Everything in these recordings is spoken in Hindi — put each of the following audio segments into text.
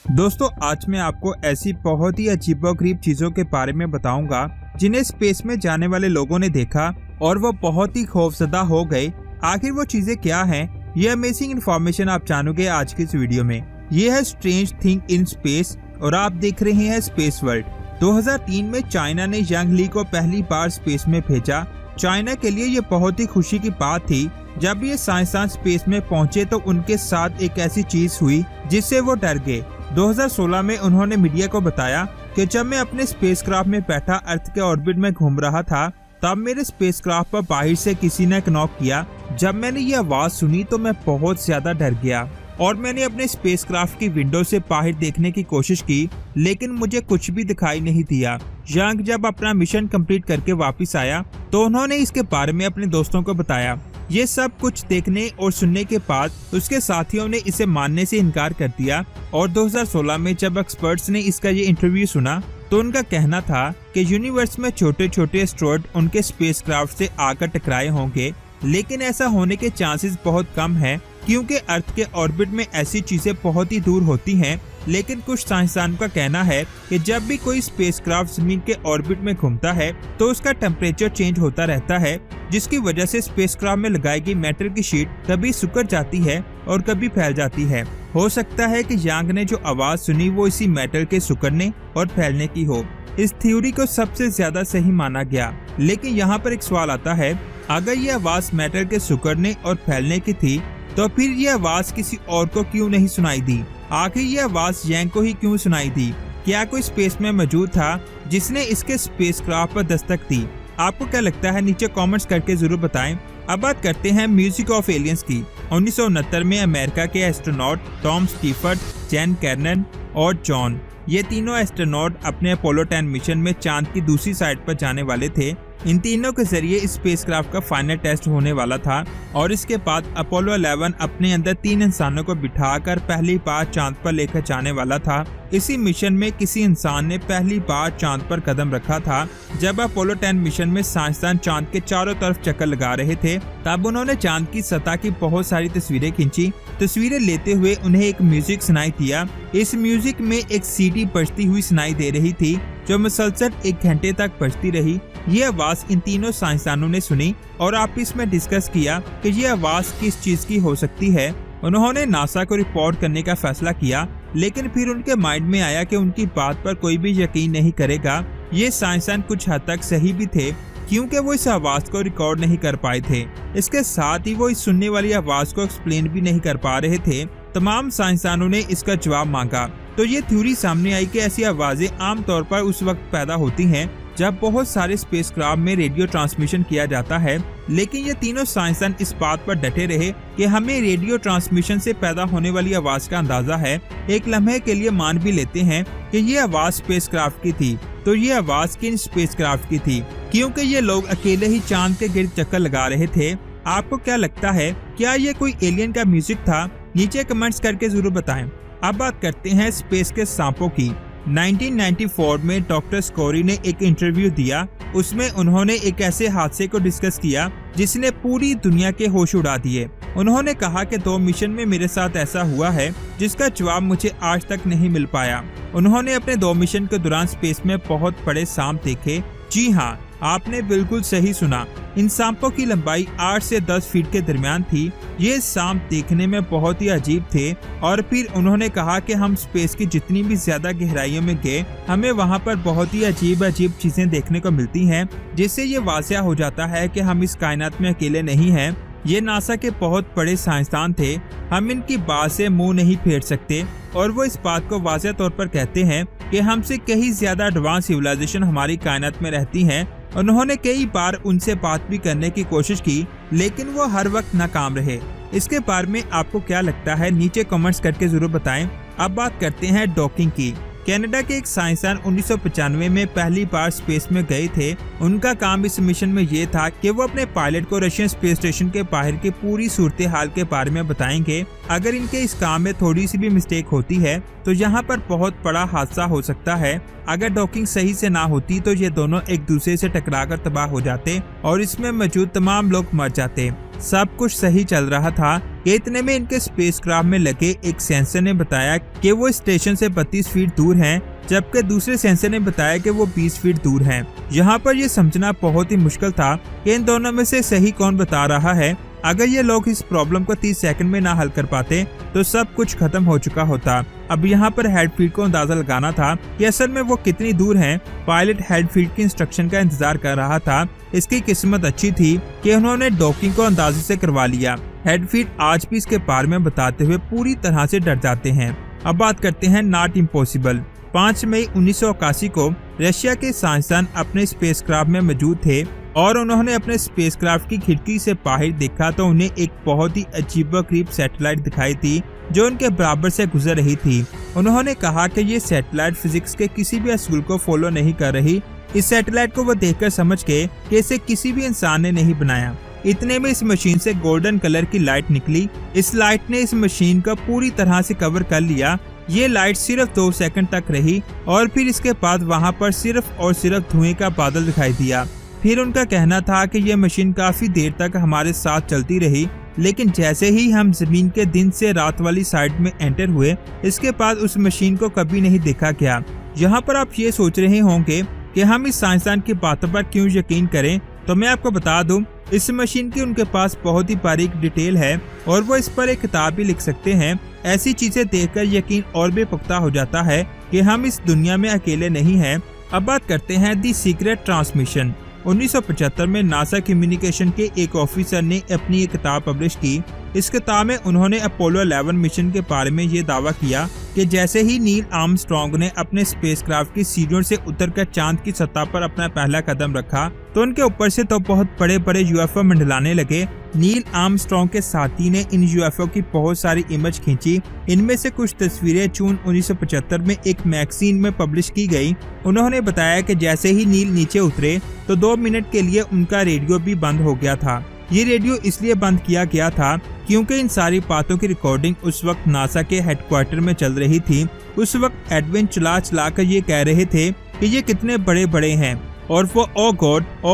दोस्तों आज मैं आपको ऐसी बहुत ही अजीबोगरीब चीजों के बारे में बताऊंगा जिन्हें स्पेस में जाने वाले लोगों ने देखा और वो बहुत ही खौफजदा हो गए। आखिर वो चीजें क्या हैं? ये अमेजिंग इन्फॉर्मेशन आप जानोगे आज की इस वीडियो में। ये है स्ट्रेंज थिंग इन स्पेस और आप देख रहे हैं स्पेस वर्ल्ड। 2003 में चाइना ने यांग ली को पहली बार स्पेस में भेजा। चाइना के लिए ये बहुत ही खुशी की बात थी। जब ये साइंसदान स्पेस में पहुंचे तो उनके साथ एक ऐसी चीज हुई जिससे वो डर गए। 2016 में उन्होंने मीडिया को बताया कि जब मैं अपने स्पेसक्राफ्ट में बैठा अर्थ के ऑर्बिट में घूम रहा था तब मेरे स्पेसक्राफ्ट पर बाहर से किसी ने नॉक किया। जब मैंने ये आवाज सुनी तो मैं बहुत ज्यादा डर गया और मैंने अपने स्पेसक्राफ्ट की विंडो से बाहर देखने की कोशिश की, लेकिन मुझे कुछ भी दिखाई नहीं दिया। यांग जब अपना मिशन कंप्लीट करके वापस आया तो उन्होंने इसके बारे में अपने दोस्तों को बताया। ये सब कुछ देखने और सुनने के बाद उसके साथियों ने इसे मानने से इनकार कर दिया और 2016 में जब एक्सपर्ट्स ने इसका ये इंटरव्यू सुना तो उनका कहना था कि यूनिवर्स में छोटे छोटे एस्ट्रॉयड उनके स्पेसक्राफ्ट से आकर टकराए होंगे, लेकिन ऐसा होने के चांसेस बहुत कम हैं क्योंकि अर्थ के ऑर्बिट में ऐसी चीजें बहुत ही दूर होती हैं। लेकिन कुछ साइंसदानों का कहना है कि जब भी कोई स्पेसक्राफ्ट जमीन के ऑर्बिट में घूमता है तो उसका टेम्परेचर चेंज होता रहता है, जिसकी वजह से स्पेसक्राफ्ट में लगाई गई मेटल की शीट कभी सिकुड़ जाती है और कभी फैल जाती है। हो सकता है कि यांग ने जो आवाज सुनी वो इसी मेटल के सिकुड़ने और फैलने की हो। इस थ्योरी को सबसे ज्यादा सही माना गया, लेकिन यहाँ पर एक सवाल आता है, अगर ये आवाज मेटल के सिकुड़ने और फैलने की थी तो फिर ये आवाज किसी और को क्यों नहीं सुनाई दी? आखिर ये आवाज यांग को ही क्यों सुनाई दी? क्या कोई स्पेस में मौजूद था जिसने इसके स्पेसक्राफ्ट पर दस्तक दी? आपको क्या लगता है? नीचे कमेंट्स करके जरूर बताएं। अब बात करते हैं म्यूजिक ऑफ एलियंस की। 1969 में अमेरिका के एस्ट्रोनॉट टॉम स्टीफर्ड, जैन कैनन और जॉन, ये तीनों एस्ट्रोनॉट अपने अपोलो 10 मिशन में चांद की दूसरी साइड पर जाने वाले थे। इन तीनों के जरिए इस स्पेसक्राफ्ट का फाइनल टेस्ट होने वाला था और इसके बाद अपोलो 11 अपने अंदर 3 इंसानों को बिठाकर पहली बार चांद पर लेकर जाने वाला था। इसी मिशन में किसी इंसान ने पहली बार चांद पर कदम रखा था। जब अपोलो 10 मिशन में साइंसदान चांद के चारों तरफ चक्कर लगा रहे थे तब उन्होंने चांद की सतह की बहुत सारी तस्वीरें खींची। तस्वीरें लेते हुए उन्हें एक म्यूजिक सुनाई दिया। इस म्यूजिक में एक सीटी बजती हुई सुनाई दे रही थी जो मुसलसल 1 घंटे तक बजती रही। ये आवाज इन तीनों साइंसदानों ने सुनी और आपस में डिस्कस किया कि ये आवाज किस चीज की हो सकती है। उन्होंने नासा को रिपोर्ट करने का फैसला किया, लेकिन फिर उनके माइंड में आया कि उनकी बात पर कोई भी यकीन नहीं करेगा। ये साइंसदान कुछ हद तक सही भी थे क्योंकि वो इस आवाज को रिकॉर्ड नहीं कर पाए थे। इसके साथ ही वो इस सुनने वाली आवाज को एक्सप्लेन भी नहीं कर पा रहे थे। तमाम साइंसदानों ने इसका जवाब मांगा तो ये थ्योरी सामने आई कि ऐसी आवाजें आमतौर पर उस वक्त पैदा होती हैं जब बहुत सारे स्पेसक्राफ्ट में रेडियो ट्रांसमिशन किया जाता है। लेकिन ये तीनों साइंसदान इस बात पर डटे रहे कि हमें रेडियो ट्रांसमिशन से पैदा होने वाली आवाज का अंदाजा है। एक लम्हे के लिए मान भी लेते हैं कि ये आवाज स्पेसक्राफ्ट की थी, तो ये आवाज किन स्पेसक्राफ्ट की थी? क्योंकि ये लोग अकेले ही चांद के गिर्द चक्कर लगा रहे थे। आपको क्या लगता है, क्या ये कोई एलियन का म्यूजिक था? नीचे कमेंट्स करके जरूर बताएं। अब बात करते हैं स्पेस के सांपों की। 1994 में डॉक्टर स्कोरी ने एक इंटरव्यू दिया। उसमें उन्होंने एक ऐसे हादसे को डिस्कस किया जिसने पूरी दुनिया के होश उड़ा दिए। उन्होंने कहा कि 2 मिशन में मेरे साथ ऐसा हुआ है जिसका जवाब मुझे आज तक नहीं मिल पाया। उन्होंने अपने 2 मिशन के दौरान स्पेस में बहुत बड़े सांप देखे। जी हाँ, आपने बिल्कुल सही सुना। इन सांपों की लंबाई 8 से 10 फीट के दरमियान थी। ये सांप देखने में बहुत ही अजीब थे और फिर उन्होंने कहा कि हम स्पेस की जितनी भी ज्यादा गहराइयों में गए हमें वहाँ पर बहुत ही अजीब अजीब चीजें देखने को मिलती हैं, जिससे ये वाज़िया हो जाता है कि हम इस कायनात में अकेले नहीं हैं। ये नासा के बहुत बड़े साइंसदान थे, हम इनकी बात से मुंह नहीं फेर सकते और वो इस बात को वाज़िह तौर पर कहते हैं कि हमसे कहीं ज्यादा एडवांस सिविलाइजेशन हमारी कायनात में रहती हैं। उन्होंने कई बार उनसे बात भी करने की कोशिश की, लेकिन वो हर वक्त नाकाम रहे। इसके बारे में आपको क्या लगता है? नीचे कमेंट्स करके जरूर बताएं। अब बात करते हैं डॉकिंग की। कनाडा के एक साइंसदान 1995 में पहली बार स्पेस में गए थे। उनका काम इस मिशन में ये था कि वो अपने पायलट को रशियन स्पेस स्टेशन के बाहर की पूरी सूरत हाल के बारे में बताएंगे। अगर इनके इस काम में थोड़ी सी भी मिस्टेक होती है तो यहाँ पर बहुत बड़ा हादसा हो सकता है। अगर डॉकिंग सही से ना होती तो ये दोनों एक दूसरे से टकराकर तबाह हो जाते और इसमें मौजूद तमाम लोग मर जाते। सब कुछ सही चल रहा था। इतने में इनके स्पेसक्राफ्ट में लगे एक सेंसर ने बताया कि वो स्टेशन से 32 फीट दूर हैं, जबकि दूसरे सेंसर ने बताया कि वो 20 फीट दूर हैं। यहाँ पर ये समझना बहुत ही मुश्किल था कि इन दोनों में से सही कौन बता रहा है। अगर ये लोग इस प्रॉब्लम को 30 सेकंड में ना हल कर पाते तो सब कुछ खत्म हो चुका होता। अब यहाँ पर हेडफील्ड को अंदाजा लगाना था कि असल में वो कितनी दूर हैं। पायलट हेडफील्ड की इंस्ट्रक्शन का इंतजार कर रहा था। इसकी किस्मत अच्छी थी कि उन्होंने डॉकिंग को अंदाजे से करवा लिया। हेडफील्ड आज भी इसके बारे में बताते हुए पूरी तरह से डर जाते हैं। अब बात करते हैं नॉट इम्पॉसिबल। 5 मई 1981 को रशिया के साइंसदान अपने स्पेसक्राफ्ट में मौजूद थे और उन्होंने अपने स्पेसक्राफ्ट की खिड़की से बाहर देखा तो उन्हें एक बहुत ही अजीबोगरीब सैटेलाइट दिखाई थी जो उनके बराबर से गुजर रही थी। उन्होंने कहा कि ये सैटेलाइट फिजिक्स के किसी भी असूल को फॉलो नहीं कर रही। इस सैटेलाइट को वो देखकर समझ गए कि इसे किसी भी इंसान ने नहीं बनाया। इतने में इस मशीन से गोल्डन कलर की लाइट निकली। इस लाइट ने इस मशीन को पूरी तरह से कवर कर लिया। ये लाइट सिर्फ 2 सेकंड तक रही और फिर इसके बाद वहाँ पर सिर्फ और सिर्फ धुएं का बादल दिखाई दिया। फिर उनका कहना था कि यह मशीन काफी देर तक हमारे साथ चलती रही, लेकिन जैसे ही हम जमीन के दिन से रात वाली साइड में एंटर हुए, इसके बाद उस मशीन को कभी नहीं देखा गया। यहाँ पर आप ये सोच रहे होंगे कि हम इस साइंसदान की बातों पर क्यों यकीन करें, तो मैं आपको बता दूं, इस मशीन की उनके पास बहुत ही बारीक डिटेल है और वो इस पर एक किताब भी लिख सकते हैं। ऐसी चीजें देखकर यकीन और भी पुख्ता हो जाता है कि हम इस दुनिया में अकेले नहीं हैं। अब बात करते हैं दी सीक्रेट ट्रांसमिशन। 1975 में नासा कम्युनिकेशन के एक ऑफिसर ने अपनी एक किताब पब्लिश की। इस किताब में उन्होंने अपोलो 11 मिशन के बारे में ये दावा किया कि जैसे ही नील आर्मस्ट्रॉन्ग ने अपने स्पेसक्राफ्ट की सीढ़ियों से उतरकर चांद की सतह पर अपना पहला कदम रखा तो उनके ऊपर से तो बहुत बड़े बड़े यूएफओ मंडलाने लगे। नील आर्मस्ट्रॉन्ग के साथी ने इन यूएफओ की बहुत सारी इमेज खींची। इनमें से कुछ तस्वीरें जून 1975 में एक मैगजीन में पब्लिश की गई। उन्होंने बताया कि जैसे ही नील नीचे उतरे तो 2 मिनट के लिए उनका रेडियो भी बंद हो गया था। ये रेडियो इसलिए बंद किया गया था क्योंकि इन सारी बातों की रिकॉर्डिंग उस वक्त नासा के हेडक्वार्टर में चल रही थी। उस वक्त एडविन चला कर ये कह रहे थे कि ये कितने बड़े बड़े हैं और वो ओ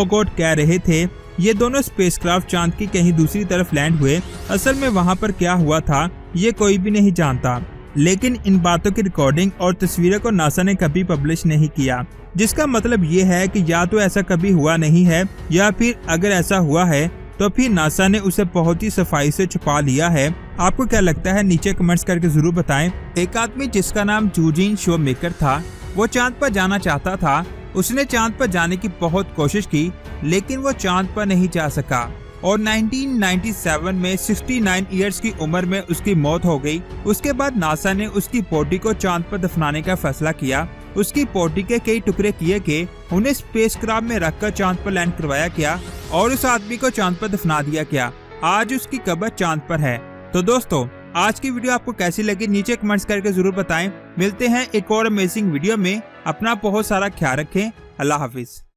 गॉड कह रहे थे। ये दोनों स्पेसक्राफ्ट चांद की कहीं दूसरी तरफ लैंड हुए। असल में वहाँ पर क्या हुआ था ये कोई भी नहीं जानता, लेकिन इन बातों की रिकॉर्डिंग और तस्वीरों को नासा ने कभी पब्लिश नहीं किया, जिसका मतलब ये है कि या तो ऐसा कभी हुआ नहीं है या फिर अगर ऐसा हुआ है तो फिर नासा ने उसे बहुत ही सफाई से छुपा लिया है। आपको क्या लगता है नीचे कमेंट्स करके जरूर बताएं। एक आदमी जिसका नाम यूजीन शोमेकर था, वो चांद पर जाना चाहता था। उसने चांद पर जाने की बहुत कोशिश की लेकिन वो चांद पर नहीं जा सका और 1997 में 69 इयर्स की उम्र में उसकी मौत हो गई। उसके बाद नासा ने उसकी बॉडी को चांद पर दफनाने का फैसला किया। उसकी बॉडी के कई टुकड़े किए गए, उन्हें स्पेसक्राफ्ट में रखकर चांद पर लैंड करवाया गया और उस आदमी को चांद पर दफना दिया गया। आज उसकी कब्र चांद पर है। तो दोस्तों, आज की वीडियो आपको कैसी लगी नीचे कमेंट्स करके जरूर बताएं। मिलते हैं एक और अमेजिंग वीडियो में। अपना बहुत सारा ख्याल रखें। अल्लाह हाफिज।